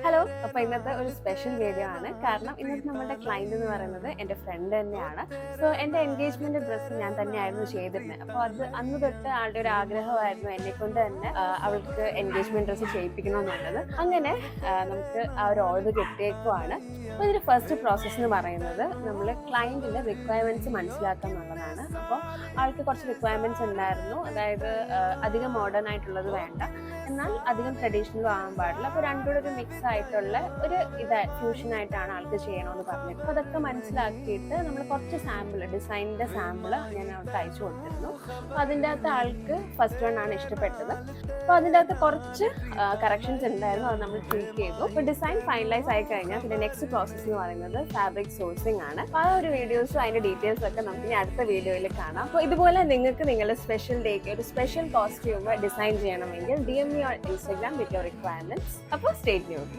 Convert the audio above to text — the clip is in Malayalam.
ഹലോ, അപ്പോൾ ഇന്നത്തെ ഒരു സ്പെഷ്യൽ വീഡിയോ ആണ്. കാരണം ഇന്നത്തെ നമ്മുടെ ക്ലയൻറ്റ് എന്ന് പറയുന്നത് എൻ്റെ ഫ്രണ്ട് തന്നെയാണ്. സോ എൻ്റെ എൻഗേജ്മെന്റ് ഡ്രസ്സ് ഞാൻ തന്നെയായിരുന്നു ചെയ്തിരുന്നത്. അപ്പോൾ അത് അന്ന് തൊട്ട് ആളുടെ ഒരു ആഗ്രഹമായിരുന്നു എന്നെക്കൊണ്ട് തന്നെ അവൾക്ക് എൻഗേജ്മെന്റ് ഡ്രസ്സ് ചെയ്യിപ്പിക്കണമെന്നുള്ളത്. അങ്ങനെ നമുക്ക് ആ ഒരു ഓർഡർ കിട്ടിയേക്കുവാണ്. അപ്പോൾ ഇതിൻ്റെ ഫസ്റ്റ് പ്രോസസ്സ് എന്ന് പറയുന്നത് നമ്മൾ ക്ലയൻറ്റിൻ്റെ റിക്വയർമെൻറ്റ്സ് മനസ്സിലാക്കുക എന്നുള്ളതാണ്. അപ്പോൾ ആൾക്ക് കുറച്ച് റിക്വയർമെൻറ്റ്സ് ഉണ്ടായിരുന്നു. അതായത് അധികം മോഡേൺ ആയിട്ടുള്ളത് വേണ്ട, എന്നാൽ അധികം ട്രഡീഷണലും ആകാൻ പാടില്ല. അപ്പോൾ രണ്ടുകൂടെ ഒരു മിക്സ് ആയിട്ടുള്ള ഒരു ഫ്യൂഷൻ ആയിട്ടാണ് ആൾക്ക് ചെയ്യണമെന്ന് പറഞ്ഞത്. അപ്പോൾ അതൊക്കെ മനസ്സിലാക്കിയിട്ട് നമ്മൾ കുറച്ച് ഡിസൈനിന്റെ സാമ്പിള് ഞാൻ അവർക്ക് അയച്ചു കൊടുത്തിരുന്നു. അപ്പോൾ അതിൻ്റെ അകത്ത് ആൾക്ക് ഫസ്റ്റ് വൺ ആണ് ഇഷ്ടപ്പെട്ടത്. അപ്പോൾ അതിൻ്റെ അകത്ത് കുറച്ച് കറക്ഷൻസ് ഉണ്ടായിരുന്നു, അത് നമ്മൾ ട്വീക്ക് ചെയ്തു. അപ്പോൾ ഡിസൈൻ ഫൈനലൈസ് ആയി കഴിഞ്ഞാൽ പിന്നെ നെക്സ്റ്റ് പ്രോസസ്സ് എന്ന് പറയുന്നത് ഫാബ്രിക് സോഴ്സിംഗ് ആണ്. അപ്പോൾ ആ ഒരു വീഡിയോസും അതിന്റെ ഡീറ്റെയിൽസ് ഒക്കെ നമുക്ക് ഇനി അടുത്ത വീഡിയോയിൽ കാണാം. അപ്പോൾ ഇതുപോലെ നിങ്ങൾക്ക് നിങ്ങളുടെ സ്പെഷ്യൽ ഡേക്ക് ഒരു സ്പെഷ്യൽ കോസ്റ്റ്യൂം ഡിസൈൻ ചെയ്യണമെങ്കിൽ DM me on Instagram with your requirements. അപ്പോൾ സ്റ്റേ ട്യൂൺഡ്.